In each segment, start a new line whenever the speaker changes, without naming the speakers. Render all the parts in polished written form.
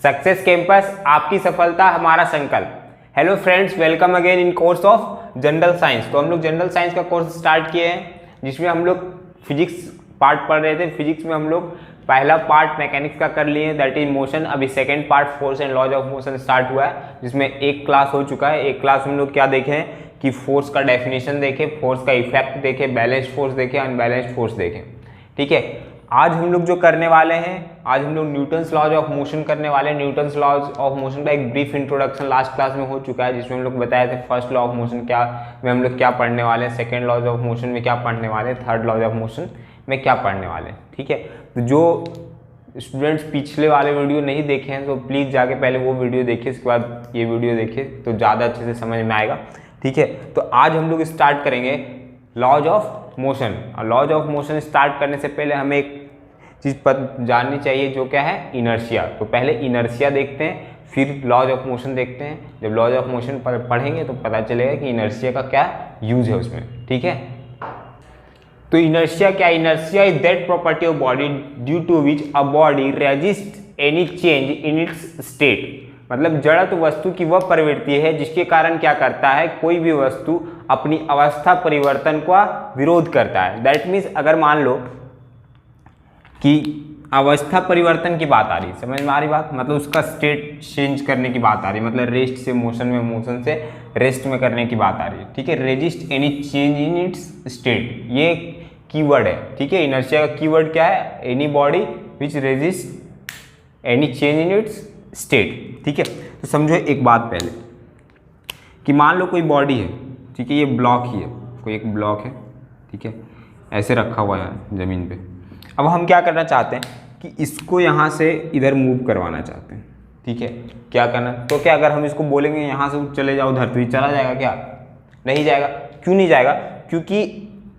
Success campus, आपकी सफलता हमारा संकल्प। Hello friends, welcome again in course of general science. तो हम लोग जनरल साइंस का कोर्स स्टार्ट किए हैं, जिसमें हम लोग फिजिक्स पार्ट पढ़ रहे थे। फिजिक्स में हम लोग पहला पार्ट मैकेनिक्स का कर लिए, दैट इज मोशन। अभी second part force and laws of motion start हुआ है, जिसमें एक क्लास हो चुका है। एक क्लास हम लोग क्या देखे हैं कि फोर्स का डेफिनेशन देखे, फोर्स का इफेक्ट देखे, बैलेंस्ड फोर्स देखे, अनबैलेंस्ड फोर्स देखे। ठीक है, आज हम लोग जो करने वाले हैं, आज हम लोग न्यूटन्स लॉज ऑफ मोशन करने वाले हैं। न्यूटन्स लॉज ऑफ मोशन का एक ब्रीफ इंट्रोडक्शन लास्ट क्लास में हो चुका है, जिसमें हम लोग बताए थे फर्स्ट लॉ ऑफ मोशन क्या में हम लोग क्या पढ़ने वाले हैं, सेकंड लॉज ऑफ मोशन में क्या पढ़ने वाले हैं, थर्ड लॉज ऑफ मोशन में क्या पढ़ने वाले हैं। ठीक है, तो जो स्टूडेंट्स पिछले वाले वीडियो नहीं देखे हैं तो प्लीज़ जाके पहले वो वीडियो देखिए, उसके बाद ये वीडियो देखिए तो ज़्यादा अच्छे से समझ में आएगा। ठीक है, तो आज हम लोग स्टार्ट करेंगे लॉज ऑफ मोशन। और लॉज ऑफ मोशन स्टार्ट करने से पहले हमें एक चीज़ जाननी चाहिए, जो क्या है, इनर्शिया। तो पहले इनर्शिया देखते हैं, फिर लॉज ऑफ मोशन देखते हैं। जब लॉज ऑफ मोशन पढ़ेंगे तो पता चलेगा कि इनर्शिया का क्या यूज है उसमें। ठीक है, तो इनर्शिया क्या? Inertia is that property of body due to which a body resist any change in its state. मतलब जड़त्व वस्तु की वह प्रवृत्ति है जिसके कारण क्या करता है, कोई भी वस्तु अपनी अवस्था परिवर्तन का विरोध करता है। दैट मीन्स अगर मान लो कि अवस्था परिवर्तन की बात आ रही, समझ में आ रही बात, मतलब उसका स्टेट चेंज करने की बात आ रही, मतलब रेस्ट से मोशन में, मोशन से रेस्ट में करने की बात आ रही है। ठीक है, resist any change in its state, ये कीवर्ड है। ठीक है, इनर्शिया का कीवर्ड क्या है? Any body which resist any change in its state. ठीक है, तो समझो एक बात पहले कि मान लो कोई बॉडी है, ठीक है, ये ब्लॉक ही है, कोई एक ब्लॉक है, ठीक है, ऐसे रखा हुआ है ज़मीन पे। अब हम क्या करना चाहते हैं कि इसको यहाँ से इधर मूव करवाना चाहते हैं। ठीक है, क्या करना, तो क्या अगर हम इसको बोलेंगे यहाँ से चले जाओ उधर, तो ये चला जाएगा क्या? नहीं जाएगा। क्यों नहीं जाएगा? क्योंकि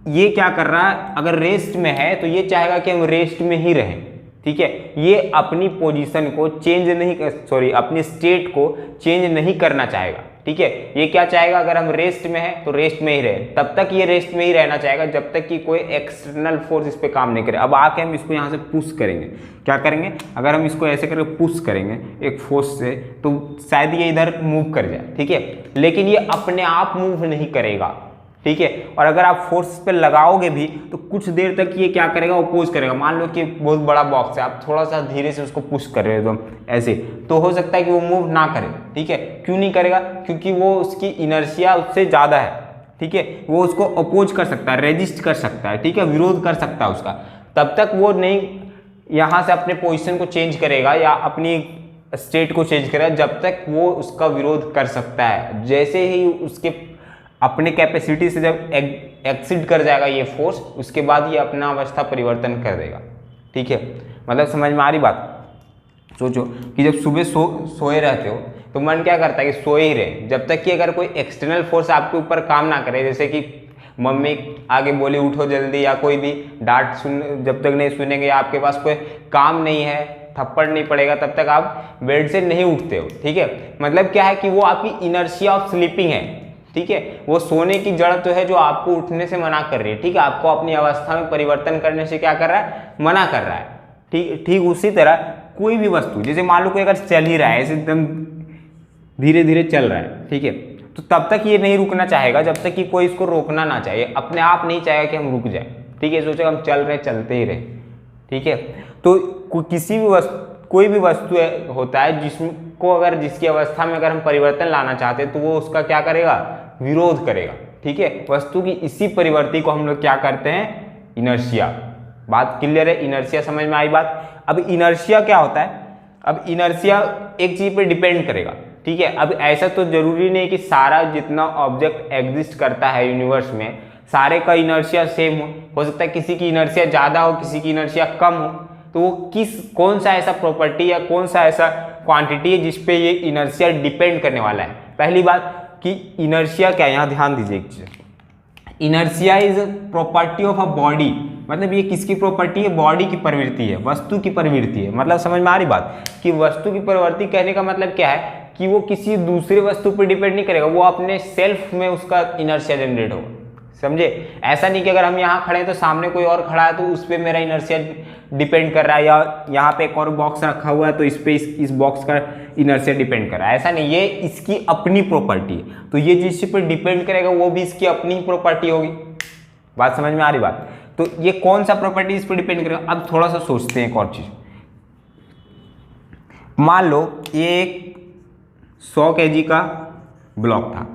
ये क्या कर रहा है, अगर रेस्ट में है तो ये चाहेगा कि हम रेस्ट में ही रहें। ठीक है, ये अपनी पोजीशन को चेंज नहीं, सॉरी, अपनी स्टेट को चेंज नहीं करना चाहेगा। ठीक है, ये क्या चाहेगा, अगर हम रेस्ट में हैं तो रेस्ट में ही रहे, तब तक ये रेस्ट में ही रहना चाहेगा जब तक कि कोई एक्सटर्नल फोर्स इस पे काम नहीं करे। अब आके हम इसको यहाँ से पुश करेंगे, क्या करेंगे, अगर हम इसको ऐसे करके पुश करेंगे एक फोर्स से, तो शायद ये इधर मूव कर जाए। ठीक है, लेकिन ये अपने आप मूव नहीं करेगा। ठीक है, और अगर आप फोर्स पे लगाओगे भी तो कुछ देर तक ये क्या करेगा, अपोज करेगा। मान लो कि बहुत बड़ा बॉक्स है, आप थोड़ा सा धीरे से उसको पुश कर रहे हो तो ऐसे, तो हो सकता है कि वो मूव ना करे। ठीक है, क्यों नहीं करेगा? क्योंकि वो उसकी इनर्शिया उससे ज़्यादा है। ठीक है, वो उसको अपोज कर सकता है, रेजिस्ट कर सकता है, ठीक है, विरोध कर सकता है उसका। तब तक वो नहीं यहाँ से अपने पोजिशन को चेंज करेगा या अपनी स्टेट को चेंज करेगा जब तक वो उसका विरोध कर सकता है। जैसे ही उसके अपने कैपेसिटी से जब एक्सीड कर जाएगा ये फोर्स, उसके बाद ये अपना अवस्था परिवर्तन कर देगा। ठीक है, मतलब समझ में आ रही बात। सोचो कि जब सुबह सोए रहते हो तो मन क्या करता है कि सोए ही रहे, जब तक कि अगर कोई एक्सटर्नल फोर्स आपके ऊपर काम ना करे, जैसे कि मम्मी आगे बोली उठो जल्दी, या कोई भी डांट जब तक नहीं सुनेंगे, या आपके पास कोई काम नहीं है, थप्पड़ नहीं पड़ेगा, तब तक आप बेड से नहीं उठते हो। ठीक है, मतलब क्या है कि वो आपकी इनर्शिया ऑफ स्लीपिंग है। ठीक है, वो सोने की जड़ तो है जो आपको उठने से मना कर रही है। ठीक है, आपको अपनी अवस्था में परिवर्तन करने से क्या कर रहा है, मना कर रहा है। ठीक उसी तरह कोई भी वस्तु, जैसे मान लो कोई अगर चल ही रहा है, ऐसे एकदम धीरे धीरे चल रहा है, ठीक है, तो तब तक ये नहीं रुकना चाहेगा जब तक कि कोई इसको रोकना ना चाहिए। अपने आप नहीं चाहेगा कि हम रुक जाए। ठीक है, सोचेगा हम चल रहे, चलते ही रहे। ठीक है, तो किसी भी कोई भी वस्तु होता है जिसको अगर जिसकी अवस्था में अगर हम परिवर्तन लाना चाहते हैं तो वो उसका क्या करेगा, विरोध करेगा। ठीक है, वस्तु की इसी परिवर्ती को हम लोग क्या करते हैं, इनर्शिया। बात क्लियर है? इनर्शिया समझ में आई बात। अब इनर्शिया क्या होता है? अब इनर्शिया एक चीज पे डिपेंड करेगा। ठीक है, अब ऐसा तो जरूरी नहीं कि सारा जितना ऑब्जेक्ट एग्जिस्ट करता है यूनिवर्स में सारे का इनर्शिया सेम हो सकता है किसी की इनर्शिया ज्यादा हो, किसी की इनर्शिया कम हो। तो वो कौन सा ऐसा प्रॉपर्टी या कौन सा ऐसा क्वांटिटी है जिसपे ये इनर्शिया डिपेंड करने वाला है। पहली बात कि इनर्शिया क्या है, यहाँ ध्यान दीजिए एक चीज, inertia is property of a body. मतलब ये किसकी प्रॉपर्टी है, बॉडी की प्रवृत्ति है, वस्तु की प्रवृत्ति है। मतलब समझ में आ रही बात कि वस्तु की प्रवृत्ति कहने का मतलब क्या है कि वो किसी दूसरे वस्तु पर डिपेंड नहीं करेगा, वो अपने सेल्फ में उसका इनर्शिया जनरेट होगा। समझे। ऐसा नहीं कि अगर हम यहाँ खड़े हैं तो सामने कोई और खड़ा है तो उस पर मेरा इनर्शिया डिपेंड कर रहा है, या यहाँ पे एक और बॉक्स रखा हुआ है तो इस पे इस बॉक्स का इनर्शिया डिपेंड कर रहा है। ऐसा नहीं, ये इसकी अपनी प्रॉपर्टी है, तो ये जिस पर डिपेंड करेगा वो भी इसकी अपनी प्रॉपर्टी होगी। बात समझ में आ रही बात। तो ये कौन सा प्रॉपर्टी इस पर डिपेंड करेगा। अब थोड़ा सा सोचते हैं एक और चीज। मान लो ये एक 100 kg का ब्लॉक था,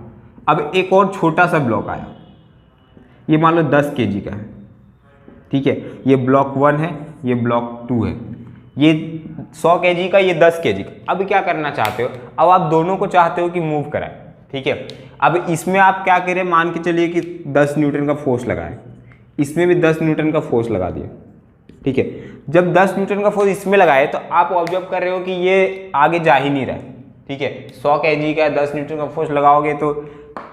अब एक और छोटा सा ब्लॉक आया, ये मान लो 10 kg का है, ठीक है। ये ब्लॉक 1 है, ये ब्लॉक 2 है, ये 100 kg का, ये 10 kg का। अब क्या करना चाहते हो, अब आप दोनों को चाहते हो कि मूव कराए, ठीक है। अब इसमें आप क्या करें, मान के चलिए कि 10 न्यूटन का फोर्स लगाए, इसमें भी 10 न्यूटन का फोर्स लगा दिया, ठीक है। जब 10 न्यूटन का फोर्स इसमें लगाए तो आप ऑब्जर्व कर रहे हो कि ये आगे जा ही नहीं रहा है, ठीक है। 100 kg का 10 न्यूटन का फोर्स लगाओगे तो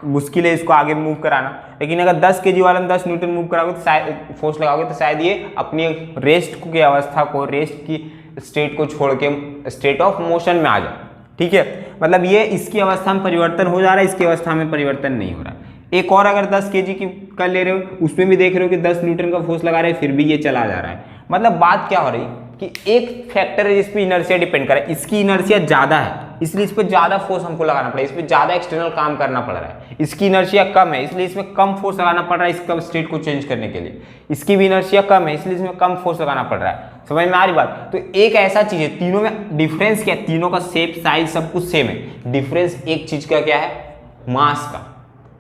मुश्किल है इसको आगे मूव कराना, लेकिन अगर 10 kg वाला में 10 न्यूटन मूव कराओगे तो शायद फोर्स लगाओगे तो शायद ये अपनी रेस्ट की अवस्था को, रेस्ट की स्टेट को छोड़ के स्टेट ऑफ मोशन में आ जाए, ठीक है। मतलब ये इसकी अवस्था में परिवर्तन हो जा रहा है, इसकी अवस्था में परिवर्तन नहीं हो रहा है। एक और अगर 10 kg की कर ले रहे हो, उसमें भी देख रहे हो कि 10 न्यूटन का फोर्स लगा रहे हैं, फिर भी ये चला जा रहा है। मतलब बात क्या हो रही कि एक फैक्टर है जिस पे इनर्शिया डिपेंड कर रहा है, इसकी इनर्शिया ज्यादा है इसलिए इस पर ज्यादा फोर्स हमको लगाना पड़ा है, इस पर ज्यादा एक्सटर्नल काम करना पड़ रहा है। इसकी इनर्शिया कम है इसलिए इसमें कम फोर्स लगाना पड़ रहा है इसका स्टेट को चेंज करने के लिए। इसकी भी इनर्शिया कम है इसलिए इसमें कम फोर्स लगाना पड़ रहा है। समझ में आ रही बात। तो एक ऐसा चीज है, तीनों में डिफरेंस क्या है, तीनों का शेप साइज सब कुछ सेम है, डिफरेंस एक चीज का क्या है, मास का,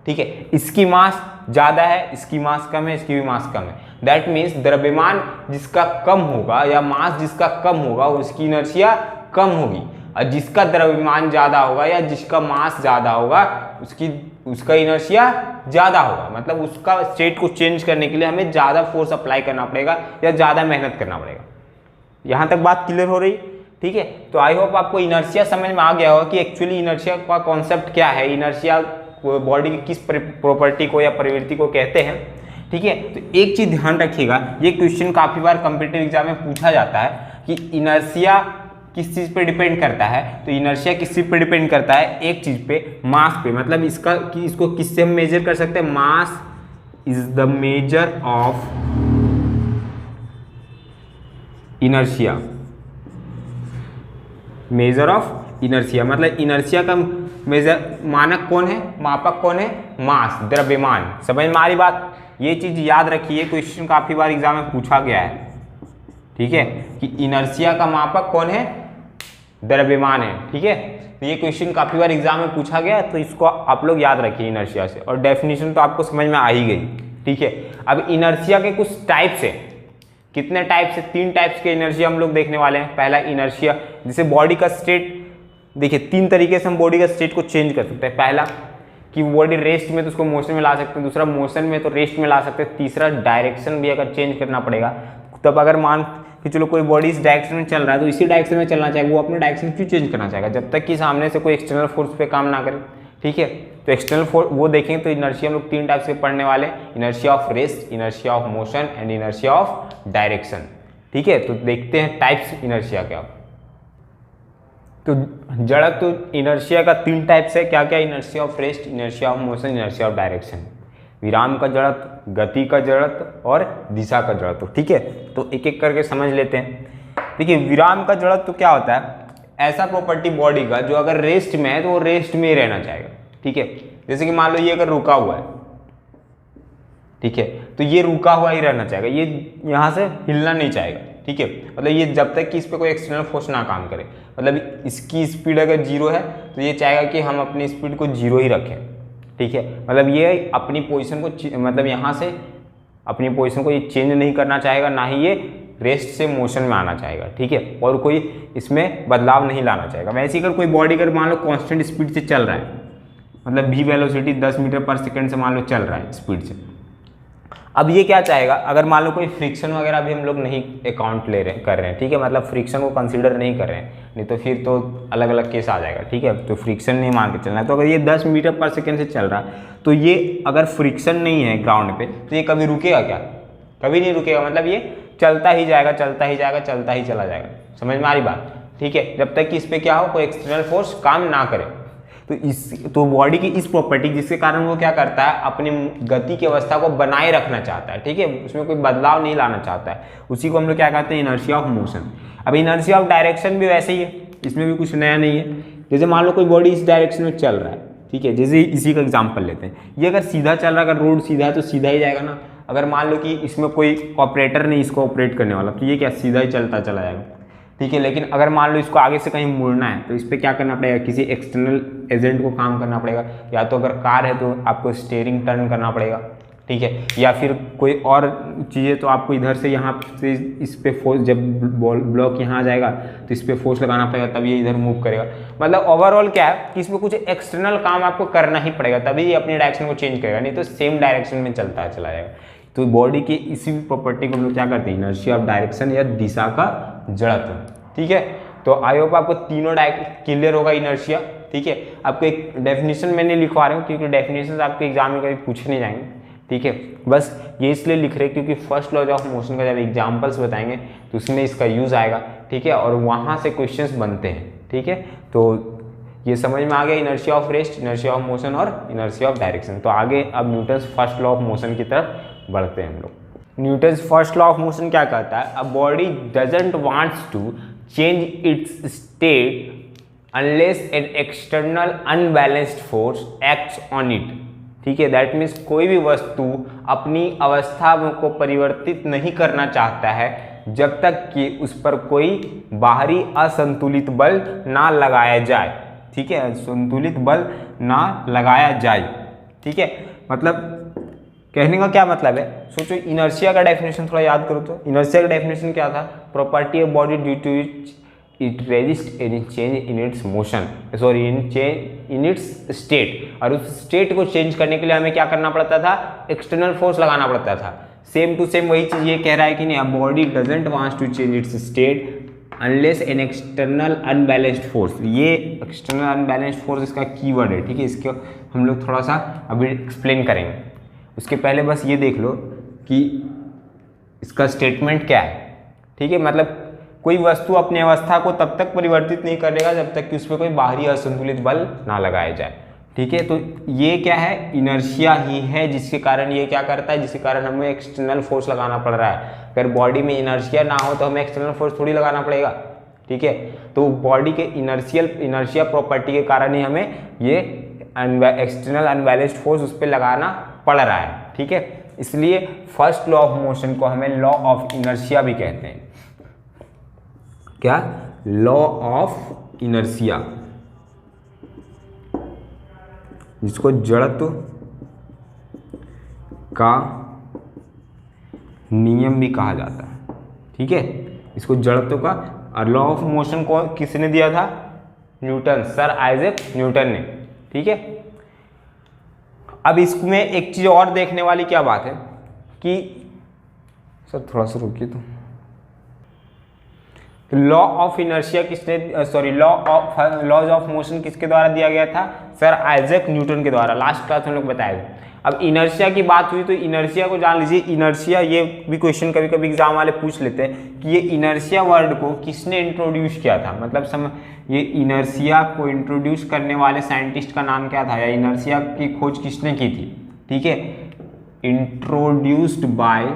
ठीक है। इसकी मास ज्यादा है, इसकी मास कम है, इसकी भी मास कम है। दैट मीन्स द्रव्यमान जिसका कम होगा या मास जिसका कम होगा उसकी इनर्शिया कम होगी, और जिसका द्रव्यमान ज्यादा होगा या जिसका मास ज्यादा होगा उसका इनर्शिया ज्यादा होगा। मतलब उसका स्टेट को चेंज करने के लिए हमें ज्यादा फोर्स अप्लाई करना पड़ेगा या ज्यादा मेहनत करना पड़ेगा। यहां तक बात क्लियर हो रही, ठीक है। तो आई होप आपको इनर्शिया समझ में आ गया होगा कि एक्चुअली इनर्शिया का कॉन्सेप्ट क्या है, इनर्शिया बॉडी की किस प्रॉपर्टी को या प्रवृत्ति को कहते हैं, ठीक है। तो एक चीज ध्यान रखिएगा, ये क्वेश्चन काफी बार कॉम्पिटिटिव एग्जाम में पूछा जाता है कि इनर्शिया किस चीज पे डिपेंड करता है। तो इनर्शिया किस चीज पे डिपेंड करता है, एक चीज पे, मास पे। मतलब इसको किससे हम मेजर कर सकते हैं, mass is the measure of inertia, measure of inertia. मतलब इनर्शिया का मेजर मानक कौन है, मापक कौन है, मास, द्रव्यमान। समझ में आ रही बात। ये चीज याद रखिए, क्वेश्चन काफी बार एग्जाम में पूछा गया है, ठीक है, कि इनर्शिया का मापक कौन है, द्रव्यमान है, ठीक है। तो ये क्वेश्चन काफी बार एग्जाम में पूछा गया, तो इसको आप लोग याद रखिए इनर्शिया से, और डेफिनेशन तो आपको समझ में आ ही गई, ठीक है। अब इनर्शिया के कुछ टाइप्स है, कितने टाइप्स है, 3 टाइप्स के इनर्शिया हम लोग देखने वाले हैं। पहला इनर्शिया जैसे बॉडी का स्टेट, देखिए 3 तरीके से हम बॉडी का स्टेट को चेंज कर सकते हैं। पहला कि बॉडी रेस्ट में तो उसको मोशन में ला सकते हैं, दूसरा मोशन में तो रेस्ट में ला सकते हैं, तीसरा डायरेक्शन भी अगर चेंज करना पड़ेगा तब अगर मान कि चलो कोई बॉडी इस डायरेक्शन में चल रहा है तो इसी डायरेक्शन में चलना चाहेगा, वो अपने डायरेक्शन क्यों चेंज करना चाहेगा, जब तक कि सामने से कोई एक्सटर्नल फोर्स पे काम ना करे, ठीक है। तो एक्सटर्नल फोर्स वो देखेंगे तो इनर्शिया हम लोग 3 टाइप से पढ़ने वाले, inertia of rest, inertia of motion and inertia of direction, ठीक है। तो देखते हैं टाइप्स इनर्शिया क्या। तो जड़त्व तो इनर्शिया का 3 टाइप्स है, क्या क्या, inertia of rest, inertia of motion, inertia of direction. विराम का जड़त्व, गति का जड़त्व और दिशा का जड़त्व, ठीक है। तो एक एक करके समझ लेते हैं। देखिए विराम का जड़त्व क्या होता है, ऐसा प्रॉपर्टी बॉडी का जो अगर रेस्ट में है तो वो रेस्ट में ही रहना चाहेगा, ठीक है। जैसे कि मान लो ये अगर रुका हुआ है, ठीक है, तो ये रुका हुआ ही रहना चाहेगा, ये यहाँ से हिलना नहीं चाहेगा, ठीक है। मतलब ये जब तक कि इस पर कोई एक्सटर्नल फोर्स ना काम करे, मतलब इसकी स्पीड अगर 0 है तो ये चाहेगा कि हम अपनी स्पीड को 0 ही रखें, ठीक है। मतलब ये अपनी पोजीशन को मतलब यहाँ से अपनी पोजीशन को ये चेंज नहीं करना चाहेगा, ना ही ये रेस्ट से मोशन में आना चाहेगा, ठीक है। और कोई इसमें बदलाव नहीं लाना चाहेगा। वैसे अगर कोई बॉडी अगर मान लो कांस्टेंट स्पीड से चल रहा है, मतलब v वेलोसिटी 10 मीटर पर सेकेंड से मान लो चल रहा है स्पीड से, अब ये क्या चाहेगा, अगर मान लो कोई फ्रिक्शन वगैरह भी हम लोग नहीं अकाउंट कर रहे हैं, ठीक है, मतलब फ्रिक्शन को कंसीडर नहीं कर रहे हैं, नहीं तो फिर तो अलग अलग केस आ जाएगा, ठीक है। तो फ्रिक्शन नहीं मान के चलना है। तो अगर ये 10 मीटर पर सेकेंड से चल रहा है तो ये अगर फ्रिक्शन नहीं है ग्राउंड पे तो ये कभी रुकेगा क्या, कभी नहीं रुकेगा। मतलब ये चलता ही जाएगा, चलता ही जाएगा, चलता ही चला जाएगा। समझ में आ रही बात, ठीक है, जब तक कि इस पर क्या हो, कोई एक्सटर्नल फोर्स काम ना करे। तो बॉडी की इस प्रॉपर्टी जिसके कारण वो क्या करता है, अपनी गति की अवस्था को बनाए रखना चाहता है, ठीक है, उसमें कोई बदलाव नहीं लाना चाहता है, उसी को हम लोग क्या कहते हैं, इनर्शिया ऑफ मोशन। अब इनर्शिया ऑफ डायरेक्शन भी वैसे ही है, इसमें भी कुछ नया नहीं है। जैसे मान लो कोई बॉडी इस डायरेक्शन में चल रहा है, ठीक है, जैसे इसी का एग्जाम्पल लेते हैं, ये अगर सीधा चल रहा है, अगर रोड सीधा है तो सीधा ही जाएगा ना। अगर मान लो कि इसमें कोई ऑपरेटर नहीं इसको ऑपरेट करने वाला, तो ये क्या सीधा ही चलता चला जाएगा, ठीक है। लेकिन अगर मान लो इसको आगे से कहीं मुड़ना है, तो इस पर क्या करना पड़ेगा, किसी एक्सटर्नल एजेंट को काम करना पड़ेगा, या तो अगर कार है तो आपको स्टीयरिंग टर्न करना पड़ेगा, ठीक है, या फिर कोई और चीज़ें तो आपको इधर से यहाँ से इस पे फोर्स, जब ब्लॉक यहाँ आ जाएगा तो इस पे फोर्स लगाना पड़ेगा, तब ये इधर मूव करेगा। मतलब ओवरऑल क्या है कि इसमें कुछ एक्सटर्नल काम आपको करना ही पड़ेगा, तभी ये अपनी डायरेक्शन को चेंज करेगा, नहीं तो सेम डायरेक्शन में चलता चला जाएगा। तो बॉडी की इसी प्रॉपर्टी को हम लोग क्या करते हैं, इनर्शिया ऑफ डायरेक्शन या दिशा का जड़त्व, ठीक है। तो आई होप आपको तीनों क्लियर होगा इनर्शिया, ठीक है। आपको एक डेफिनेशन मैंने लिखवा रहा हूँ, क्योंकि डेफिनेशन आपके एग्जाम में कभी पूछे नहीं जाएंगे, ठीक है। बस ये इसलिए लिख रहे क्योंकि फर्स्ट लॉ ऑफ मोशन का जब एग्जाम्पल्स बताएंगे तो उसमें इसका यूज़ आएगा, ठीक है, और वहाँ से क्वेश्चंस बनते हैं, ठीक है। तो ये समझ में आ गया inertia of rest, inertia of motion और इनर्शिया ऑफ डायरेक्शन। तो आगे अब Newton's first law of motion की तरफ बढ़ते हैं हम लोग। Newton's first law of motion क्या कहता है, a body doesn't wants to change its state unless an external unbalanced force acts on it, ठीक है। दैट मीन्स कोई भी वस्तु अपनी अवस्था को परिवर्तित नहीं करना चाहता है जब तक कि उस पर कोई बाहरी असंतुलित बल ना लगाया जाए, ठीक है, संतुलित बल ना लगाया जाए, ठीक है। मतलब कहने का क्या मतलब है, सोचो इनर्शिया का डेफिनेशन थोड़ा याद करो तो इनर्शिया का डेफिनेशन क्या था, property of body due to it resist any change in its motion, sorry in its state, और उस स्टेट को चेंज करने के लिए हमें क्या करना पड़ता था, एक्सटर्नल फोर्स लगाना पड़ता था। सेम टू सेम वही चीज़ ये कह रहा है कि नहीं, a body doesn't wants to change its state unless an external unbalanced force. ये एक्सटर्नल अनबैलेंस्ड फोर्स इसका कीवर्ड है, ठीक है, इसको हम लोग थोड़ा सा अभी एक्सप्लेन करेंगे। उसके पहले बस ये देख लो कि इसका स्टेटमेंट क्या है, ठीक है। मतलब कोई वस्तु अपनी अवस्था को तब तक परिवर्तित नहीं करेगा जब तक कि उस पर कोई बाहरी असंतुलित बल ना लगाया जाए, ठीक है। तो ये क्या है, इनर्शिया ही है जिसके कारण ये क्या करता है, जिसके कारण हमें एक्सटर्नल फोर्स लगाना पड़ रहा है। अगर बॉडी में इनर्शिया ना हो तो हमें एक्सटर्नल फोर्स थोड़ी लगाना पड़ेगा, ठीक है। तो बॉडी के इनर्शिया प्रॉपर्टी के कारण ही हमें ये एक्सटर्नल अनबैलेंस्ड फोर्स उस पर लगाना पड़ रहा है, ठीक है। इसलिए फर्स्ट लॉ ऑफ मोशन को हमें लॉ ऑफ इनर्शिया भी कहते हैं। क्या, लॉ ऑफ इनर्शिया, जिसको जड़त्व का नियम भी कहा जाता है, ठीक है। इसको जड़त्व का, और लॉ ऑफ मोशन को किसने दिया था, न्यूटन, सर आइजैक न्यूटन ने, ठीक है। अब इसमें एक चीज और देखने वाली क्या बात है कि, सर थोड़ा सा रुकिए, तो लॉ ऑफ इनर्शिया किसने, सॉरी लॉज ऑफ मोशन किसके द्वारा दिया गया था, सर आइजैक न्यूटन के द्वारा। लास्ट क्लास हम लोग बताए थे। अब इनर्शिया की बात हुई तो इनर्शिया को जान लीजिए। इनर्शिया, ये भी क्वेश्चन कभी कभी एग्जाम वाले पूछ लेते हैं कि ये इनर्शिया वर्ड को किसने इंट्रोड्यूस किया था, मतलब ये इनर्शिया को इंट्रोड्यूस करने वाले साइंटिस्ट का नाम क्या था, या इनर्शिया की खोज किसने की थी, ठीक है। इंट्रोड्यूस्ड बाय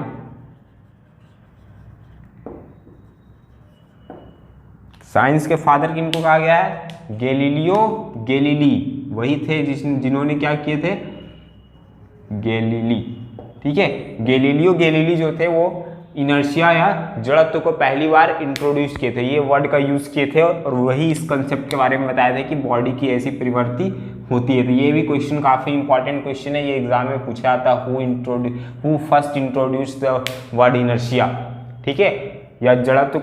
साइंस के फादर किनको कहा गया है, गैलीलियो गैलीली, वही थे जिन्होंने क्या किए थे, गैलीली, ठीक है। गैलीलियो गैलीली जो थे वो इनर्शिया या जड़त्व को पहली बार इंट्रोड्यूस किए थे, ये वर्ड का यूज किए थे, और वही इस कंसेप्ट के बारे में बताया था कि बॉडी की ऐसी प्रवृत्ति होती है। तो ये भी क्वेश्चन काफी इंपॉर्टेंट क्वेश्चन है, ये एग्जाम में पूछा जाता है, who first introduce the word inertia, ठीक है, या जड़त्व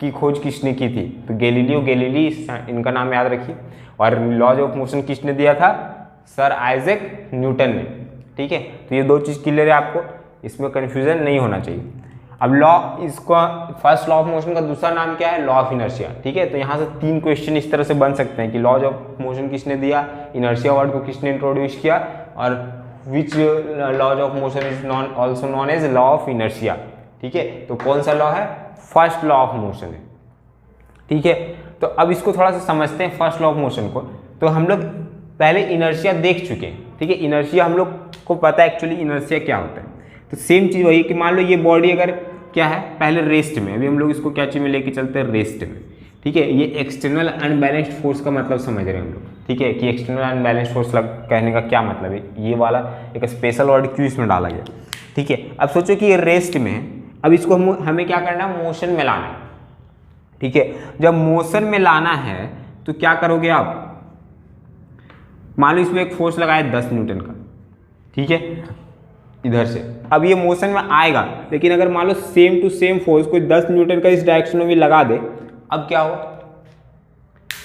की खोज किसने की थी, तो गैलीलियो गैलीली, इनका नाम याद रखिए। और लॉज ऑफ मोशन किसने दिया था, सर आइजैक न्यूटन ने, ठीक है। तो ये दो चीज़ क्लियर है आपको, इसमें कन्फ्यूजन नहीं होना चाहिए। अब लॉ, इसका फर्स्ट लॉ ऑफ मोशन का दूसरा नाम क्या है, लॉ ऑफ इनर्शिया, ठीक है। तो यहाँ से 3 क्वेश्चन इस तरह से बन सकते हैं कि लॉज ऑफ मोशन किसने दिया, इनर्शिया वर्ड को किसने इंट्रोड्यूस किया, और which laws of motion is also known as law of inertia, ठीक है। तो कौन सा लॉ है, फर्स्ट लॉ ऑफ मोशन है, ठीक है। तो अब इसको थोड़ा सा समझते हैं फर्स्ट लॉ ऑफ मोशन को। तो हम लोग पहले इनर्शिया देख चुके हैं, ठीक है। इनर्शिया हम लोग को पता है एक्चुअली इनर्शिया क्या होता है। तो सेम चीज़ वही कि मान लो ये बॉडी अगर क्या है पहले रेस्ट में, अभी हम लोग इसको क्या चीज़ में लेके चलते हैं, रेस्ट में, ठीक है। ये एक्सटर्नल अनबैलेंस्ड फोर्स का मतलब समझ रहे हैं हम लोग, ठीक है, कि एक्सटर्नल अनबैलेंस्ड फोर्स कहने का क्या मतलब है। ये वाला एक स्पेशल वर्ड क्यों इसमें डाला गया, ठीक है। अब सोचो कि ये रेस्ट में है, अब इसको हमें क्या करना है, मोशन में लाना है, ठीक है। जब मोशन में लाना है तो क्या करोगे आप, मान लो इसमें एक फोर्स लगाया 10 न्यूटन का, ठीक है, इधर से। अब ये मोशन में आएगा, लेकिन अगर मान लो सेम टू सेम फोर्स कोई 10 न्यूटन का इस डायरेक्शन में भी लगा दे, अब क्या हो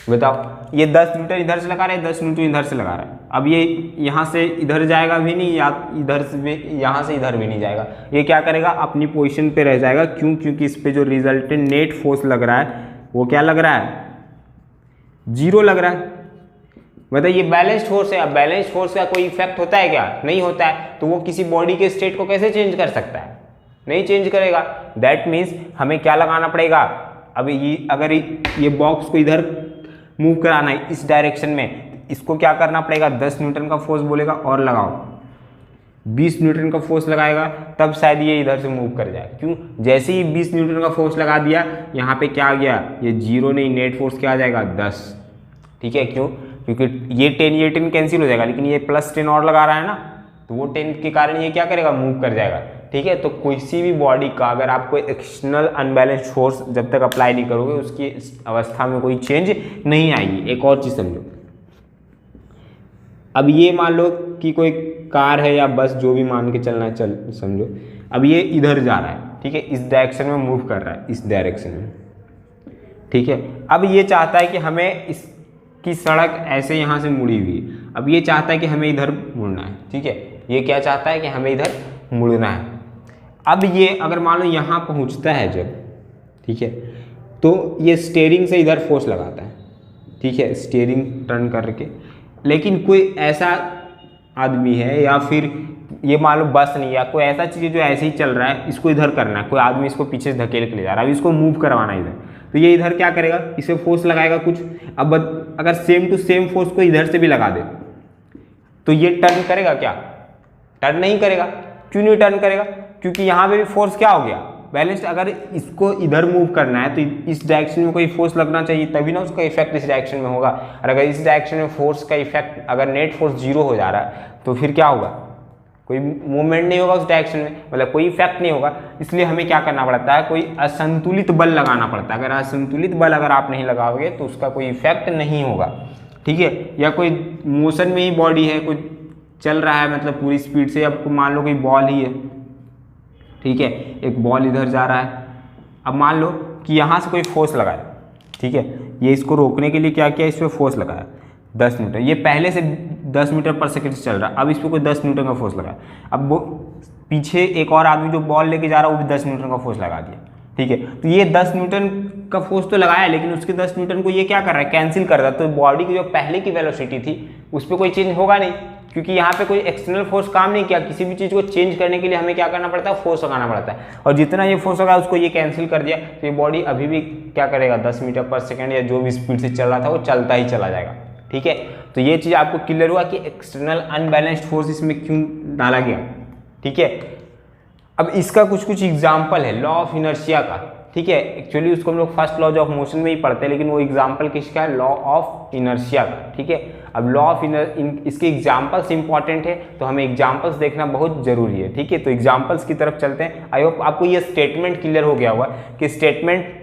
बताओ। ये 10 न्यूटन इधर से लगा रहा है, 10 न्यूटन इधर से लगा रहा है। अब ये यहाँ से इधर जाएगा भी नहीं, या इधर से यहाँ से इधर भी नहीं जाएगा। ये क्या करेगा, अपनी पोजीशन पे रह जाएगा। क्यों? क्योंकि इस पे जो रिजल्टेंट नेट फोर्स लग रहा है वो क्या लग रहा है, 0 लग रहा है। मतलब ये बैलेंस्ड फोर्स है। अब बैलेंस्ड फोर्स का कोई इफेक्ट होता है क्या? नहीं होता है। तो वो किसी बॉडी के स्टेट को कैसे चेंज कर सकता है? नहीं चेंज करेगा। दैट मीन्स हमें क्या लगाना पड़ेगा, अब ये अगर ये बॉक्स को इधर मूव कराना है इस डायरेक्शन में, इसको क्या करना पड़ेगा, 10 न्यूटन का फोर्स बोलेगा और लगाओ, 20 न्यूटन का फोर्स लगाएगा, तब शायद ये इधर से मूव कर जाए। क्यों? जैसे ही 20 न्यूटन का फोर्स लगा दिया, यहाँ पे क्या आ गया, ये 0 नहीं, नेट फोर्स क्या आ जाएगा, 10। ठीक है, क्यों? क्योंकि ये 10 कैंसिल हो जाएगा, लेकिन ये +10 और लगा रहा है ना, तो वो 10 के कारण ये क्या करेगा, मूव कर जाएगा। ठीक है, तो किसी भी बॉडी का अगर आप कोई एक्सटर्नल अनबैलेंस्ड फोर्स जब तक अप्लाई नहीं करोगे, उसकी अवस्था में कोई चेंज नहीं आएगी। एक और चीज़ समझो, अब ये मान लो कि कोई कार है या बस, जो भी मान के चलना है, चल समझो। अब ये इधर जा रहा है, ठीक है, इस डायरेक्शन में मूव कर रहा है, इस डायरेक्शन में, ठीक है। अब ये चाहता है कि हमें इसकी सड़क ऐसे यहाँ से मुड़ी हुई है, अब ये चाहता है कि हमें इधर मुड़ना है। ठीक है, ये क्या चाहता है कि हमें इधर मुड़ना है। अब ये अगर मान लो यहाँ पहुँचता है जब, ठीक है, तो ये स्टीयरिंग से इधर फोर्स लगाता है, ठीक है, स्टीयरिंग टर्न करके। लेकिन कोई ऐसा आदमी है या फिर ये मान लो बस नहीं, या कोई ऐसा चीज़ जो ऐसे ही चल रहा है, इसको इधर करना है, कोई आदमी इसको पीछे से धकेल के ले जा रहा है, अब इसको मूव करवाना है इधर, तो ये इधर क्या करेगा, इसे फोर्स लगाएगा कुछ। अब अगर सेम टू सेम फोर्स को इधर से भी लगा दे तो ये टर्न करेगा क्या? टर्न नहीं करेगा। क्यों नहीं टर्न करेगा? क्योंकि यहाँ पे भी फोर्स क्या हो गया, बैलेंस्ड। अगर इसको इधर मूव करना है तो इस डायरेक्शन में कोई फोर्स लगना चाहिए, तभी ना उसका इफेक्ट इस डायरेक्शन में होगा। और अगर इस डायरेक्शन में फोर्स का इफेक्ट, अगर नेट फोर्स 0 हो जा रहा है, तो फिर क्या होगा, कोई मूवमेंट नहीं होगा उस डायरेक्शन में, मतलब कोई इफेक्ट नहीं होगा। इसलिए हमें क्या करना पड़ता है, कोई असंतुलित बल लगाना पड़ता है। अगर असंतुलित बल अगर आप नहीं लगाओगे तो उसका कोई इफेक्ट नहीं होगा। ठीक है, या कोई मोशन में ही बॉडी है, कोई चल रहा है मतलब पूरी स्पीड से, अब मान लो कोई बॉल ही है, ठीक है, एक बॉल इधर जा रहा है। अब मान लो कि यहाँ से कोई फोर्स लगाया, ठीक है, ये इसको रोकने के लिए क्या किया, इस पर फोर्स लगाया 10 न्यूटन। ये पहले से 10 मीटर पर सेकंड से चल रहा है, अब इस पर कोई 10 न्यूटन का फोर्स लगाया। अब वो पीछे एक और आदमी जो बॉल लेके जा रहा है, वो भी 10 न्यूटन का फोर्स लगा दिया। ठीक है, तो ये 10 न्यूटन का फोर्स तो लगाया, लेकिन उसके 10 न्यूटन को ये क्या कर रहा है, कैंसिल कर रहा है। तो बॉडी की जो पहले की वेलोसिटी थी उस पर कोई चेंज होगा नहीं, क्योंकि यहाँ पे कोई एक्सटर्नल फोर्स काम नहीं किया। किसी भी चीज़ को चेंज करने के लिए हमें क्या करना पड़ता है, फोर्स लगाना पड़ता है। और जितना ये फोर्स होगा उसको ये कैंसिल कर दिया, तो ये बॉडी अभी भी क्या करेगा, 10 मीटर पर सेकेंड या जो भी स्पीड से चल रहा था वो चलता ही चला जाएगा। ठीक है, तो ये चीज़ आपको क्लियर हुआ कि एक्सटर्नल अनबैलेंस्ड फोर्स इसमें क्यों डाला गया। ठीक है, अब इसका कुछ एग्जाम्पल है लॉ ऑफ इनर्शिया का। ठीक है, एक्चुअली उसको हम लोग फर्स्ट लॉ ऑफ मोशन में ही पढ़ते हैं, लेकिन वो एग्जाम्पल किसका है, लॉ ऑफ इनर्शिया का। ठीक है, अब लॉ ऑफ इसके एग्जाम्पल्स इंपॉर्टेंट है, तो हमें एग्जाम्पल्स देखना बहुत जरूरी है। ठीक है, तो एग्जाम्पल्स की तरफ चलते हैं। आई होप आपको ये स्टेटमेंट क्लियर हो गया होगा कि स्टेटमेंट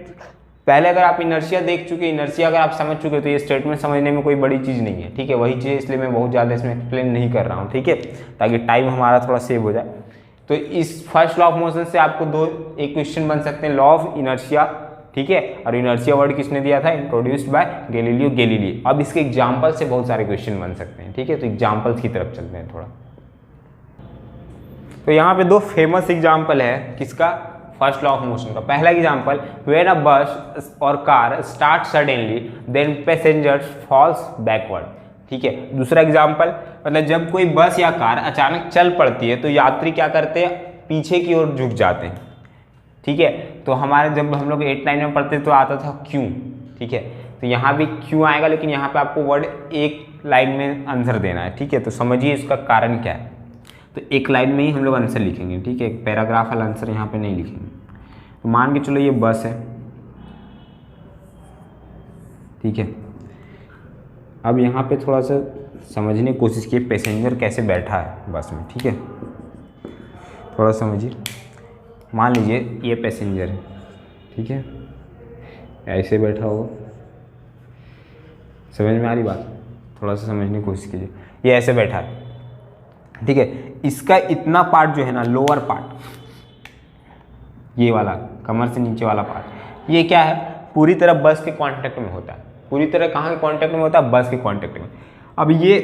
पहले अगर आप इनर्शिया देख चुके, इनर्शिया अगर आप समझ चुके, तो ये स्टेटमेंट समझने में कोई बड़ी चीज़ नहीं है। ठीक है, वही चीज़ इसलिए मैं बहुत ज़्यादा इसमें एक्सप्लेन नहीं कर रहा हूँ। ठीक है, ताकि टाइम हमारा थोड़ा सेव हो जाए। तो इस फर्स्ट लॉ ऑफ मोशन से आपको एक क्वेश्चन बन सकते हैं, लॉ ऑफ इनर्शिया। ठीक है, और इनर्शिया वर्ड किसने दिया था, इंट्रोड्यूस्ड बाय गैलीलियो गैलीली। अब इसके एग्जाम्पल से बहुत सारे क्वेश्चन बन सकते हैं। ठीक है, तो एग्जाम्पल्स की तरफ चलते हैं थोड़ा। तो यहाँ पे 2 फेमस एग्जाम्पल है किसका, फर्स्ट लॉ ऑफ मोशन का। पहला एग्जाम्पल, व्हेन अ बस और car start suddenly then passengers falls backward. ठीक है, दूसरा एग्जाम्पल, मतलब जब कोई बस या कार अचानक चल पड़ती है तो यात्री क्या करते हैं, पीछे की ओर झुक जाते हैं। ठीक है, तो हमारे जब हम लोग 8 9 में पढ़ते तो आता था क्यों। ठीक है, तो यहाँ भी क्यों आएगा, लेकिन यहाँ पे आपको वर्ड एक लाइन में आंसर देना है, ठीक है। तो समझिए इसका कारण क्या है। तो एक लाइन में ही हम लोग आंसर लिखेंगे, ठीक है, एक पैराग्राफ वाला आंसर यहाँ पे नहीं लिखेंगे। तो मान के चलो ये बस है, ठीक है। अब यहाँ पे थोड़ा सा समझने की कोशिश कीजिए पैसेंजर कैसे बैठा है बस में, ठीक है। थोड़ा समझिए, मान लीजिए ये पैसेंजर है, ठीक है, ऐसे बैठा होगा, समझ में आ रही बात? थोड़ा सा समझने की कोशिश कीजिए। ये ऐसे बैठा है, ठीक है। इसका इतना पार्ट जो है ना, लोअर पार्ट, ये वाला कमर से नीचे वाला पार्ट, ये क्या है, पूरी तरह बस के कांटेक्ट में होता है। पूरी तरह कहाँ के कांटेक्ट में होता है? बस के कांटेक्ट में। अब ये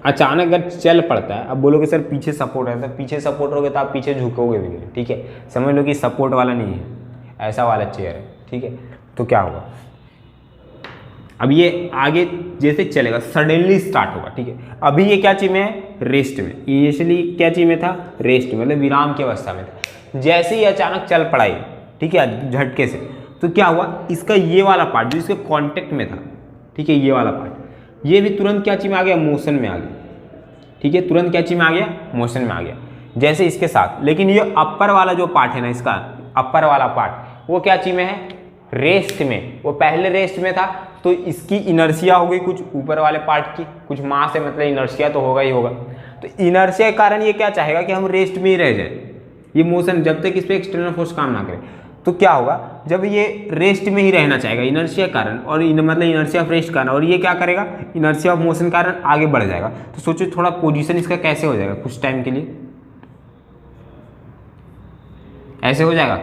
अचानक अगर चल पड़ता है, अब बोलोगे सर पीछे सपोर्ट है, तो पीछे सपोर्ट होगे तो आप पीछे झुकोगे भी नहीं, ठीक है। समझ लो कि सपोर्ट वाला नहीं है, ऐसा वाला चेयर है, ठीक है। तो क्या होगा, अब ये आगे जैसे चलेगा सडनली स्टार्ट होगा, ठीक है। अभी ये क्या चीज में है? रेस्ट में। इनिशियली क्या चीज में था? रेस्ट में, मतलब विराम की अवस्था में था। जैसे ही अचानक चल पड़ा ये, ठीक है, झटके से, तो क्या हुआ, इसका ये वाला पार्ट जो इसके कांटेक्ट में था, ठीक है, ये वाला पार्ट, ये भी तुरंत क्या चीज में आ गया? मोशन में आ गया, ठीक है। तुरंत क्या चीज में आ गया? मोशन में आ गया, जैसे इसके साथ। लेकिन ये अपर वाला जो पार्ट है ना, इसका अपर वाला पार्ट, वो क्या चीज में है? रेस्ट में। वो पहले रेस्ट में था, तो इसकी इनर्शिया हो गई कुछ ऊपर वाले पार्ट की, कुछ मास है, मतलब इनर्शिया तो होगा ही होगा। तो इनर्शिया के कारण ये क्या चाहेगा कि हम रेस्ट में ही रह जाए, ये मोशन, जब तक इस पर एक्सटर्नल फोर्स काम ना करे। तो क्या होगा, जब ये रेस्ट में ही रहना चाहेगा इनर्शिया के कारण, और मतलब इनर्शिया ऑफ रेस्ट कारण, और ये क्या करेगा, इनर्शिया ऑफ मोशन के कारण आगे बढ़ जाएगा। तो सोचो थोड़ा पोजीशन इसका कैसे हो जाएगा, कुछ टाइम के लिए ऐसे हो जाएगा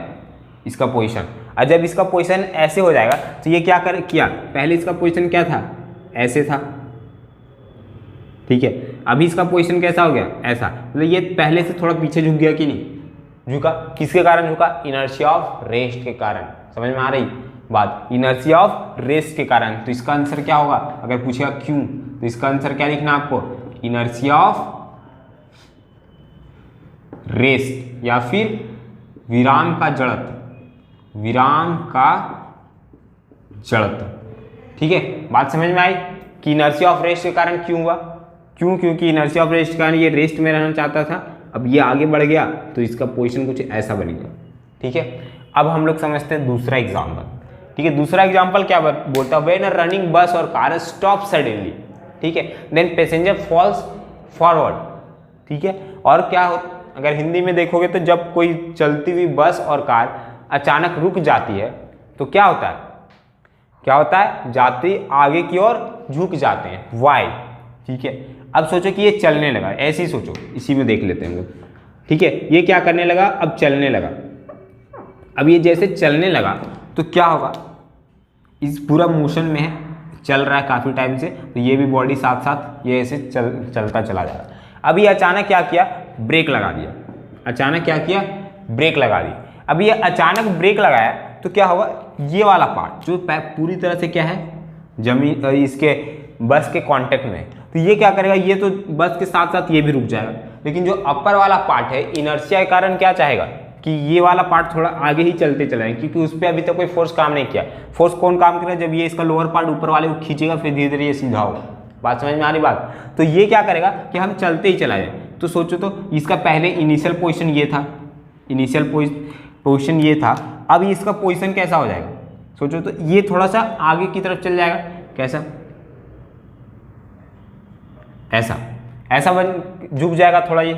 इसका पोजीशन। और जब इसका पोजीशन ऐसे हो जाएगा तो ये क्या किया, पहले इसका पोजीशन क्या था? ऐसे था, ठीक है। अभी इसका पोजीशन कैसा हो गया? ऐसा, मतलब ये पहले से थोड़ा पीछे झुक गया कि नहीं? झुका। किसके कारण झुका? इनर्शिया ऑफ रेस्ट के कारण। समझ में आ रही बात? इनर्शिया ऑफ रेस्ट के कारण। तो इसका आंसर क्या होगा? अगर पूछेगा क्यों, तो इसका आंसर क्या लिखना आपको? इनर्शिया ऑफ रेस्ट, या फिर विराम का जड़त्व, विराम का जड़त्व, ठीक है। बात समझ में आई कि इनर्शिया ऑफ रेस्ट के कारण क्यों हुआ? क्यों? क्योंकि इनर्शिया ऑफ रेस्ट के कारण ये रेस्ट में रहना चाहता था, अब ये आगे बढ़ गया तो इसका पोजीशन कुछ ऐसा बन गया, ठीक है। अब हम लोग समझते हैं दूसरा एग्जाम्पल, ठीक है। दूसरा एग्जाम्पल क्या बोलता है? व्हेन अ रनिंग बस और कार स्टॉप सडनली, ठीक है, देन पैसेंजर फॉल्स फॉरवर्ड, ठीक है। और क्या हो, अगर हिंदी में देखोगे तो जब कोई चलती हुई बस और कार अचानक रुक जाती है तो क्या होता है? क्या होता है? यात्री आगे की ओर झुक जाते हैं, वाई, ठीक है। अब सोचो कि ये चलने लगा, ऐसे ही सोचो, इसी में देख लेते हैं हम लोग, ठीक है। ये क्या करने लगा? अब चलने लगा। अब ये जैसे चलने लगा तो क्या होगा, इस पूरा मोशन में है, चल रहा है काफ़ी टाइम से, तो ये भी बॉडी साथ साथ ये ऐसे चलता चला जा रहा है। अब ये अचानक क्या किया? ब्रेक लगा दिया। अचानक क्या किया? ब्रेक लगा दी। अब ये अचानक ब्रेक लगाया तो क्या होगा, ये वाला पार्ट जो पूरी तरह से क्या है, जमीन इसके बस के कांटेक्ट में, तो ये क्या करेगा, ये तो बस के साथ साथ ये भी रुक जाएगा। लेकिन जो अपर वाला पार्ट है, इनर्शिया के कारण क्या चाहेगा कि ये वाला पार्ट थोड़ा आगे ही चलते चलाएं, क्योंकि उस पर अभी तक कोई फोर्स काम नहीं किया। फोर्स कौन काम करेगा? जब ये इसका लोअर पार्ट ऊपर वाले को खींचेगा, फिर धीरे धीरे ये सीधा होगा। बात समझ में आ रही बात? तो ये क्या करेगा कि हम चलते ही चला जाए। तो सोचो तो इसका पहले इनिशियल पोजिशन ये था, इनिशियल पोजिशन ये था, अब इसका पोजिशन कैसा हो जाएगा? सोचो तो ये थोड़ा सा आगे की तरफ चल जाएगा, कैसा? ऐसा, ऐसा बन झुक जाएगा थोड़ा। ये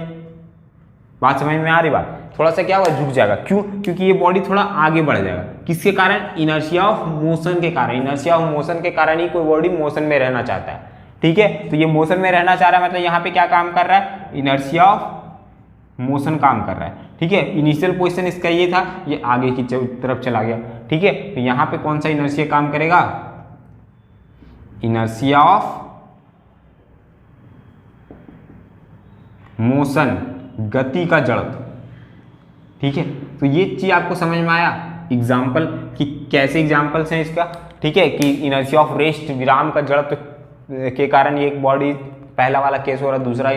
बात समझ में आ रही बात? थोड़ा सा क्या होगा, झुक जाएगा। क्यों? क्योंकि ये बॉडी थोड़ा आगे बढ़ जाएगा। किसके कारण? इनर्शिया ऑफ मोशन के कारण। इनर्शिया ऑफ मोशन के कारण ही कोई बॉडी मोशन में रहना चाहता है, ठीक है। तो ये मोशन में रहना चाह रहा है, मतलब यहाँ पे क्या काम कर रहा है? इनर्शिया ऑफ मोशन काम कर रहा है, ठीक है। इनिशियल पोजीशन इसका ये था, ये आगे की तरफ चला गया, ठीक है। तो यहाँ पे कौन सा इनर्शिया काम करेगा? इनर्शिया ऑफ मोशन, गति का जड़त्व, ठीक है। तो ये चीज आपको समझ में आया एग्जाम्पल कि कैसे एग्जाम्पल्स हैं इसका, ठीक है, कि इनर्शिया ऑफ रेस्ट, विराम का जड़त्व के कारण ये एक बॉडी, पहला वाला केस हो रहा है, दूसरा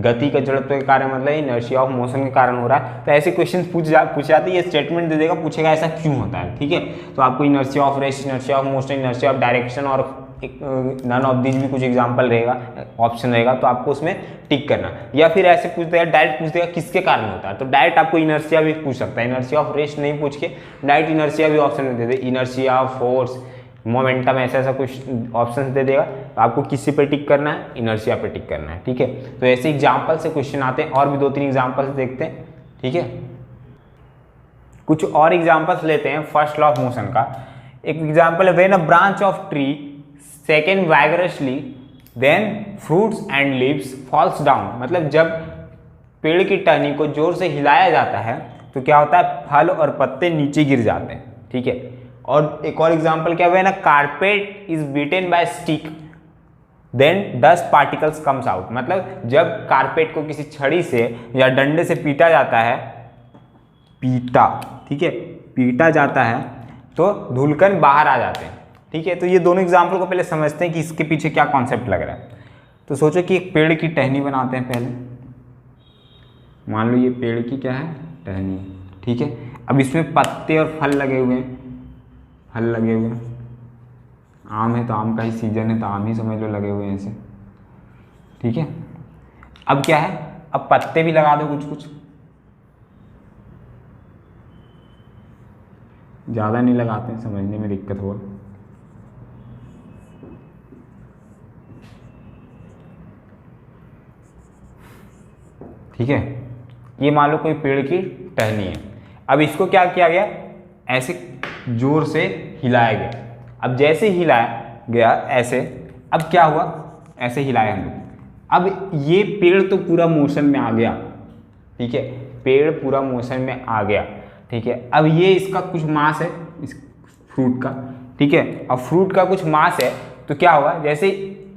गति का जड़त्व के कारण, मतलब इनर्शिया ऑफ मोशन के कारण हो रहा है। तो ऐसे क्वेश्चन पूछ जाते, ये स्टेटमेंट दे देगा, पूछेगा ऐसा क्यों होता है, ठीक है। तो आपको inertia of rest, inertia of motion, inertia of direction और एक नन ऑफ दीज भी कुछ एग्जांपल रहेगा, ऑप्शन रहेगा, तो आपको उसमें टिक करना। या फिर ऐसे पूछ देगा, डायरेक्ट पूछ देगा किसके कारण होता है, तो डायरेक्ट आपको इनर्शिया भी पूछ सकता है। इनर्शिया ऑफ रेस्ट नहीं पूछ के डायरेक्ट इनर्शिया भी ऑप्शन में दे दे, इनर्शिया, फोर्स, मोमेंटम, ऐसा कुछ ऑप्शन दे देगा। तो आपको किसी पे टिक करना है, इनर्शिया पे टिक करना है, ठीक है। तो ऐसे एग्जाम्पल से क्वेश्चन आते हैं, और भी 2-3 एग्जाम्पल्स देखते हैं, ठीक है। कुछ और एग्जाम्पल्स लेते हैं फर्स्ट लॉ ऑफ मोशन का। एक एग्जाम्पल है, when a branch of tree second vigorously then fruits and leaves falls down, मतलब जब पेड़ की टहनी को जोर से हिलाया जाता है तो क्या होता है, फल और पत्ते नीचे गिर जाते हैं, ठीक है। और एक और एग्जाम्पल क्या है, ना carpet is beaten by stick then dust particles comes out, मतलब जब कारपेट को किसी छड़ी से या डंडे से पीटा जाता है, ठीक है, पीटा जाता है तो धूलकण बाहर आ जाते हैं, ठीक है। तो ये दोनों एग्जाम्पल को पहले समझते हैं कि इसके पीछे क्या कॉन्सेप्ट लग रहा है। तो सोचो कि एक पेड़ की टहनी बनाते हैं पहले, मान लो ये पेड़ की क्या है, टहनी, ठीक है। अब इसमें पत्ते और फल लगे हुए हैं, फल लगे हुए हैं, आम है तो आम का ही सीजन है तो आम ही समझ लो लगे हुए हैं ऐसे, ठीक है। अब क्या है, अब पत्ते भी लगा दो कुछ कुछ, ज़्यादा नहीं लगाते हैं, समझने में दिक्कत हो। ठीक है, ये मान लो कोई पेड़ की टहनी है। अब इसको क्या किया गया, ऐसे जोर से हिलाया गया। अब जैसे हिलाया गया ऐसे, अब क्या हुआ, ऐसे हिलाया हम लोग, अब ये पेड़ तो पूरा मोशन में आ गया, ठीक है, पेड़ पूरा मोशन में आ गया, ठीक है। अब ये इसका कुछ मास है, इस फ्रूट का, ठीक है। अब फ्रूट का कुछ मास है तो क्या होगा, जैसे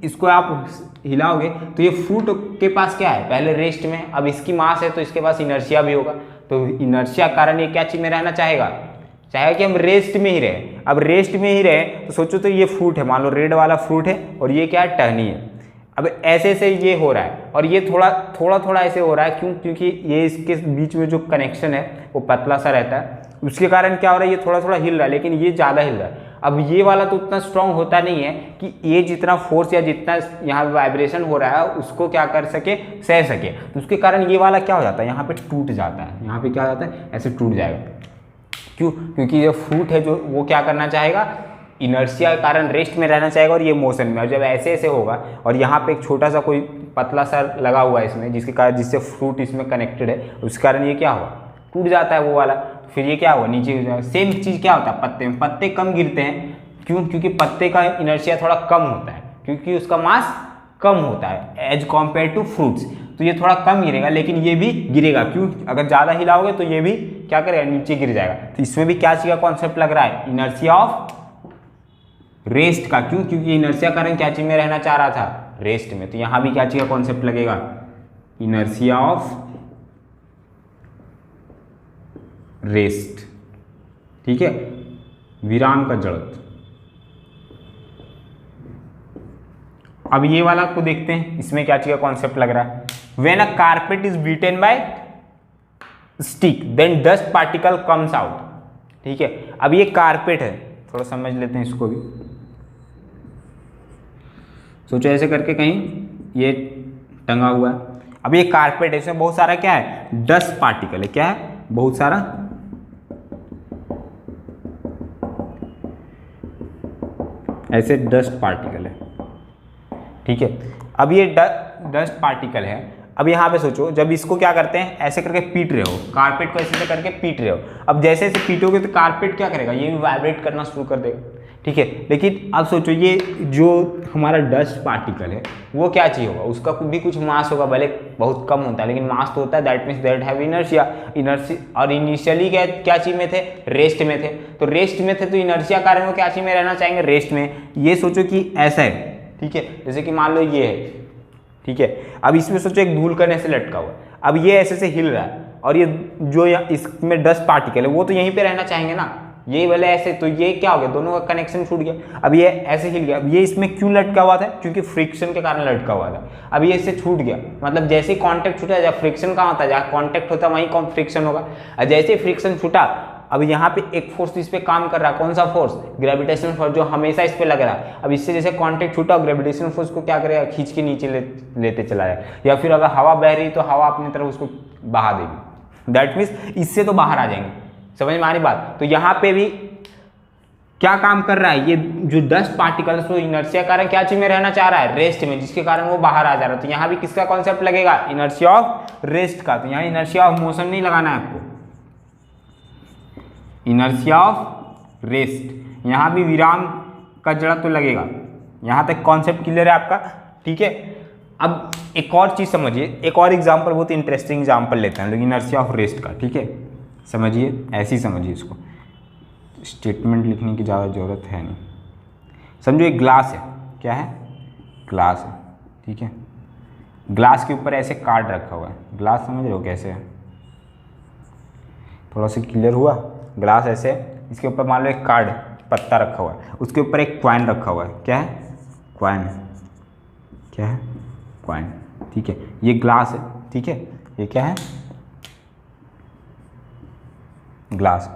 इसको आप हिलाओगे तो ये फ्रूट के पास क्या है, पहले रेस्ट में, अब इसकी मास है तो इसके पास इनर्शिया भी होगा, तो इनर्शिया कारण ये क्या चीज में रहना चाहेगा, चाहे कि हम रेस्ट में ही रहे। अब रेस्ट में ही रहे तो सोचो, तो ये फ्रूट है, मान लो रेड वाला फ्रूट है और ये क्या है, टहनी है। अब ऐसे ऐसे ये हो रहा है और ये थोड़ा ऐसे हो रहा है, क्यों, क्योंकि ये इसके बीच में जो कनेक्शन है वो पतला सा रहता है, उसके कारण क्या हो रहा है, ये थोड़ा हिल रहा है, लेकिन ये ज़्यादा हिल रहा है। अब ये वाला तो उतना स्ट्रांग होता नहीं है कि ये जितना फोर्स या जितना यहाँ वाइब्रेशन हो रहा है उसको क्या कर सके, सह सके, तो उसके कारण ये वाला क्या हो जाता है, यहाँ पे टूट जाता है, यहाँ पे क्या हो जाता है, ऐसे टूट जाएगा। क्यों, क्योंकि ये फ्रूट है जो वो क्या करना चाहेगा, इनर्शिया के कारण रेस्ट में रहना चाहेगा और ये मोशन में। और जब ऐसे ऐसे होगा और यहाँ पे एक छोटा सा कोई पतला सा लगा हुआ है इसमें, जिसके कारण, जिससे फ्रूट इसमें कनेक्टेड है, उस कारण ये क्या हुआ, टूट जाता है वो वाला, फिर ये क्या हुआ, नीचे गिर जाएगा। सेम चीज़ क्या होता है पत्ते में, पत्ते कम गिरते हैं, क्यों, क्योंकि पत्ते का इनर्शिया थोड़ा कम होता है, क्योंकि उसका मास कम होता है एज कॉम्पेयर टू फ्रूट्स, तो ये थोड़ा कम गिरेगा, लेकिन ये भी गिरेगा। क्यों, अगर ज़्यादा हिलाओगे तो ये भी क्या करेगा, नीचे गिर जाएगा। तो इसमें भी क्या चीज़ का कॉन्सेप्ट लग रहा है, इनर्शिया ऑफ रेस्ट का। क्यों, क्योंकि इनर्शिया कारण क्या चीज में रहना चाह रहा था, रेस्ट में। तो यहां भी क्या चीज का कॉन्सेप्ट लगेगा, इनर्शिया ऑफ रेस्ट, ठीक है, विराम का जड़त्व। अब ये वाला को देखते हैं, इसमें क्या चीज का कॉन्सेप्ट लग रहा है, when a carpet is beaten by stick then dust particle comes out, ठीक है। अब ये कारपेट है, थोड़ा समझ लेते हैं इसको भी। सोचो ऐसे करके कहीं ये टंगा हुआ है, अब ये कारपेट है, इसमें बहुत सारा क्या है, डस्ट पार्टिकल है, क्या है, बहुत सारा ऐसे डस्ट पार्टिकल है, ठीक है। अब ये डस्ट पार्टिकल है, अब यहाँ पे सोचो, जब इसको क्या करते हैं, ऐसे करके पीट रहे हो, कारपेट को ऐसे करके पीट रहे हो, अब जैसे जैसे पीटोगे तो कारपेट क्या करेगा, ये भी वाइब्रेट करना शुरू कर देगा, ठीक है। लेकिन अब सोचो, ये जो हमारा डस्ट पार्टिकल है वो क्या चाहिए होगा, उसका भी कुछ मास होगा, भले बहुत कम होता है लेकिन मास तो होता है, that means that have inertia. और इनिशियली क्या चीज में थे, रेस्ट में थे, तो रेस्ट में थे तो इनर्शिया कारण वो क्या चीज में रहना चाहेंगे, रेस्ट में। ये सोचो कि ऐसा है, ठीक है, जैसे कि मान लो ये है, ठीक है। अब इसमें सोचो एक धूल कण ऐसे लटका हुआ, अब ये ऐसे से हिल रहा है और ये जो इसमें डस्ट पार्टिकल है वो तो यहीं पे रहना चाहेंगे ना, ये वाले ऐसे, तो ये क्या हो गया, दोनों का कनेक्शन छूट गया। अब ये ऐसे हिल गया, अब ये इसमें क्यों लटका हुआ था, क्योंकि फ्रिक्शन के कारण लटका हुआ था। अब ये इससे छूट गया, मतलब जैसे ही कॉन्टैक्ट छूटा, जब फ्रिक्शन कहाँ होता है, जहाँ कॉन्टैक्ट होता है वहीं फ्रिक्शन होगा, और जैसे ही फ्रिक्शन छूटा अब यहाँ पे एक फोर्स इस पे काम कर रहा है, कौन सा फोर्स? ग्रेविटेशनल फोर्स, जो हमेशा इस पे लग रहा है। अब इससे जैसे कांटेक्ट छूटा, ग्रेविटेशनल फोर्स को क्या करेगा? खींच के नीचे लेते चला जाए, या फिर अगर हवा बह रही तो हवा अपनी तरफ उसको बहा देगी। दैट मीन्स इससे तो बाहर आ जाएंगे। समझ में आ रही बात? तो यहाँ पे भी क्या काम कर रहा है? ये जो डस्ट पार्टिकल्स को इनर्शिया कारण क्या चीज में रहना चाह रहा है? रेस्ट में, जिसके कारण वो बाहर आ जा रहा है। तो यहाँ भी किसका कॉन्सेप्ट लगेगा? इनर्शिया ऑफ रेस्ट का। तो यहाँ इनर्शिया ऑफ मोशन नहीं लगाना है आपको, इनर्शिया ऑफ रेस्ट। यहाँ भी विराम का जड़त्व तो लगेगा। यहाँ तक कॉन्सेप्ट क्लियर है आपका? ठीक है। अब एक और चीज समझिए, एक और एग्जाम्पल, बहुत इंटरेस्टिंग एग्जाम्पल लेते हैं लोग इनर्शिया ऑफ रेस्ट का। ठीक है, समझिए, ऐसे ही समझिए इसको, स्टेटमेंट लिखने की ज़्यादा ज़रूरत है नहीं। समझो एक ग्लास है, क्या है? ग्लास है। ठीक है, ग्लास के ऊपर ऐसे कार्ड रखा हुआ है। ग्लास समझ रहे हो कैसे है? थोड़ा सा क्लियर हुआ? ग्लास ऐसे, इसके ऊपर मान लो एक कार्ड पत्ता रखा हुआ है, उसके ऊपर एक कॉइन रखा हुआ है। क्या है? कॉइन। क्या है? कॉइन। ठीक है, ये ग्लास है। ठीक है, ये क्या है? ग्लास।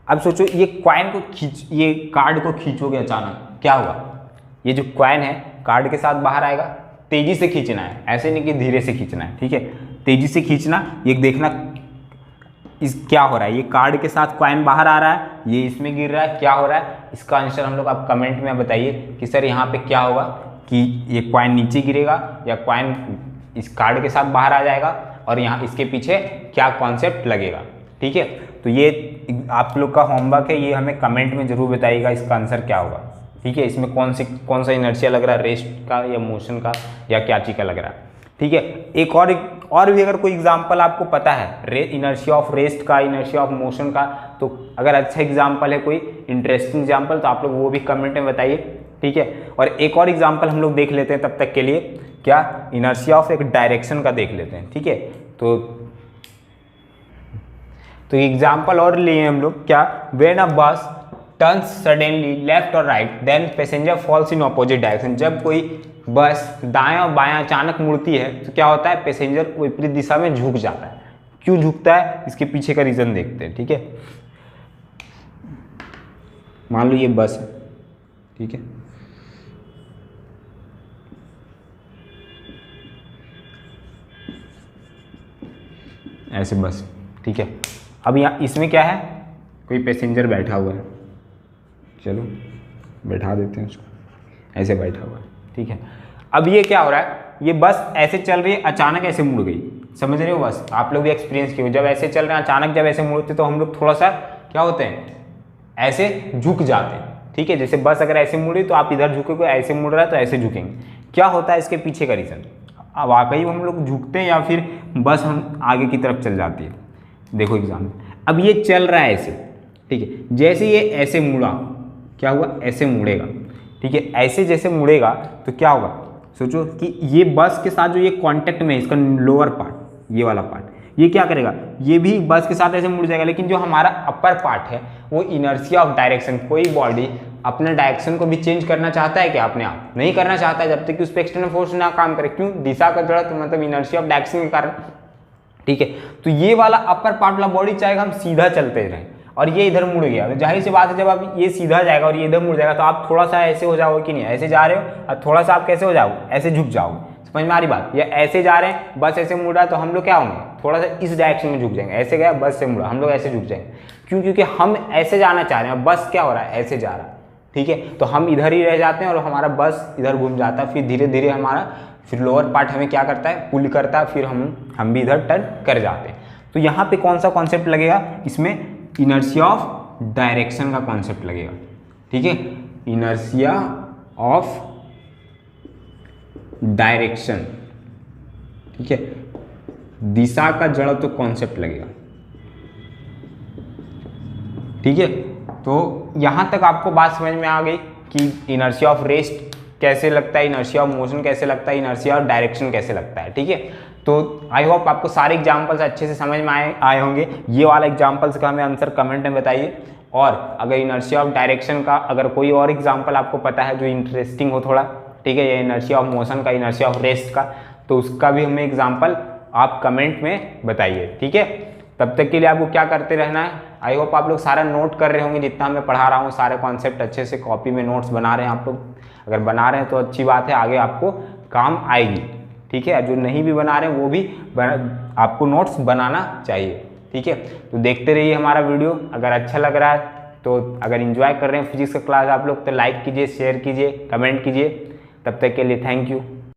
अब सोचो ये कॉइन को ये कार्ड को खींचोगे अचानक, क्या हुआ? ये जो कॉइन है कार्ड के साथ बाहर आएगा। तेजी से खींचना है, ऐसे नहीं कि धीरे से खींचना है। ठीक है, तेजी से खींचना। ये देखना इस क्या हो रहा है, ये कार्ड के साथ कॉइन बाहर आ रहा है, ये इसमें गिर रहा है, क्या हो रहा है? इसका आंसर हम लोग आप कमेंट में बताइए कि सर यहाँ पे क्या होगा, कि ये कॉइन नीचे गिरेगा या कॉइन इस कार्ड के साथ बाहर आ जाएगा, और यहाँ इसके पीछे क्या कॉन्सेप्ट लगेगा। ठीक है, तो ये आप लोग का होमवर्क है, ये हमें कमेंट में जरूर बताइएगा इसका आंसर क्या होगा। ठीक है, इसमें कौन सा इनर्शिया लग रहा है, रेस्ट का या मोशन का या क्या चीज़ का लग रहा है। ठीक है, एक और भी अगर कोई एग्जांपल आपको पता है इनर्शिया ऑफ रेस्ट का, इनर्शिया ऑफ मोशन का, तो अगर अच्छा एग्जांपल है, कोई इंटरेस्टिंग एग्जांपल, तो आप लोग वो भी कमेंट में बताइए। ठीक है, और एक और एग्जांपल हम लोग देख लेते हैं तब तक के लिए, क्या? इनर्शिया ऑफ एक डायरेक्शन का देख लेते हैं। ठीक है, तो एग्जाम्पल और लिए हम लोग, क्या? When a bus turns suddenly left और right then passenger falls in opposite direction. जब कोई बस दायां और बायां अचानक मुड़ती है तो क्या होता है? पैसेंजर विपरीत दिशा में झुक जाता है। क्यों झुकता है? इसके पीछे का रीजन देखते हैं। ठीक है, मान लो ये बस है। ठीक है, ऐसे बस। ठीक है, अब यहाँ इसमें क्या है? कोई पैसेंजर बैठा हुआ है, चलो बैठा देते हैं उसको, ऐसे बैठा हुआ है। ठीक है, अब ये क्या हो रहा है? ये बस ऐसे चल रही है, अचानक ऐसे मुड़ गई। समझ रहे हो? बस आप लोग भी एक्सपीरियंस किए हो, जब ऐसे चल रहे हैं अचानक जब ऐसे मुड़ते तो हम लोग थोड़ा सा क्या होते हैं? ऐसे झुक जाते हैं। ठीक है, जैसे बस अगर ऐसे मुड़ी तो आप इधर झुकोगे, ऐसे मुड़ रहा है तो ऐसे झुकेंगे। क्या होता है इसके पीछे का रीज़न? वाकई हम लोग झुकते हैं या फिर बस हम आगे की तरफ चल जाती है? देखो एग्जाम्पल, अब ये चल रहा है ऐसे। ठीक है, जैसे ये ऐसे मुड़ा, क्या हुआ? ऐसे मुड़ेगा। ठीक है, ऐसे जैसे मुड़ेगा तो क्या होगा? सोचो कि ये बस के साथ जो ये कांटेक्ट में है, इसका लोअर पार्ट, ये वाला पार्ट, ये क्या करेगा? ये भी बस के साथ ऐसे मुड़ जाएगा। लेकिन जो हमारा अपर पार्ट है वो इनर्शिया ऑफ डायरेक्शन, कोई बॉडी अपने डायरेक्शन को भी चेंज करना चाहता है क्या? अपने आप नहीं करना चाहता है, जब तक कि उस पर एक्सटर्नल फोर्स ना काम करे। क्यों? दिशा का जड़त्व, मतलब इनर्शिया ऑफ डायरेक्शन के कारण। ठीक है, तो ये वाला अपर पार्ट वाला बॉडी चाहेगा हम सीधा चलते रहें, और ये इधर मुड़ गया तो जाहिर सी बात है जब आप ये सीधा जाएगा और ये इधर मुड़ जाएगा तो आप थोड़ा सा ऐसे हो जाओगे कि नहीं? ऐसे जा रहे हो और थोड़ा सा आप कैसे हो जाओगे? ऐसे झुक जाओगे। समझ में आ रही बात? या ऐसे जा रहे हैं, बस ऐसे मुड़ रहा है तो हम लोग क्या होंगे? थोड़ा सा इस डायरेक्शन में झुक जाएंगे। ऐसे गया, बस से मुड़ा, हम लोग ऐसे झुक जाएंगे। क्यों? क्योंकि हम ऐसे जाना चाह रहे हैं, बस क्या हो रहा है? ऐसे जा रहा है। ठीक है, तो हम इधर ही रह जाते हैं और हमारा बस इधर घूम जाता है। फिर धीरे धीरे हमारा फिर लोअर पार्ट हमें क्या करता है? पुल करता है, फिर हम भी इधर टर्न कर जाते हैं। तो यहाँ पे कौन सा कॉन्सेप्ट लगेगा? इसमें इनर्शिया ऑफ डायरेक्शन का कॉन्सेप्ट लगेगा। ठीक है, इनर्शिया ऑफ डायरेक्शन। ठीक है, दिशा का जड़त्व कॉन्सेप्ट लगेगा। ठीक है, तो यहां तक आपको बात समझ में आ गई कि इनर्शिया ऑफ रेस्ट कैसे लगता है, इनर्शिया ऑफ मोशन कैसे लगता है, इनर्शिया ऑफ डायरेक्शन कैसे लगता है। ठीक है, तो आई होप आपको सारे एग्जांपल्स अच्छे से समझ में आए होंगे। ये वाला एग्जांपल्स का हमें आंसर कमेंट में बताइए, और अगर इनर्शिया ऑफ डायरेक्शन का अगर कोई और एग्जांपल आपको पता है जो इंटरेस्टिंग हो थोड़ा, ठीक है, या इनर्शिया ऑफ मोशन का, इनर्शिया ऑफ रेस्ट का, तो उसका भी हमें एग्जांपल आप कमेंट में बताइए। ठीक है, तब तक के लिए आपको क्या करते रहना है, आई होप आप लोग सारा नोट कर रहे होंगे, जितना मैं पढ़ा रहा हूँ सारे कॉन्सेप्ट अच्छे से कॉपी में नोट्स बना रहे हैं आप लोग। अगर बना रहे हैं तो अच्छी बात है, आगे आपको काम आएगी, ठीक है। जो नहीं भी बना रहे हैं वो भी आपको नोट्स बनाना चाहिए, ठीक है। तो देखते रहिए हमारा वीडियो, अगर अच्छा लग रहा है तो, अगर एंजॉय कर रहे हैं फिजिक्स का क्लास आप लोग, तो लाइक कीजिए, शेयर कीजिए, कमेंट कीजिए। तब तक के लिए थैंक यू।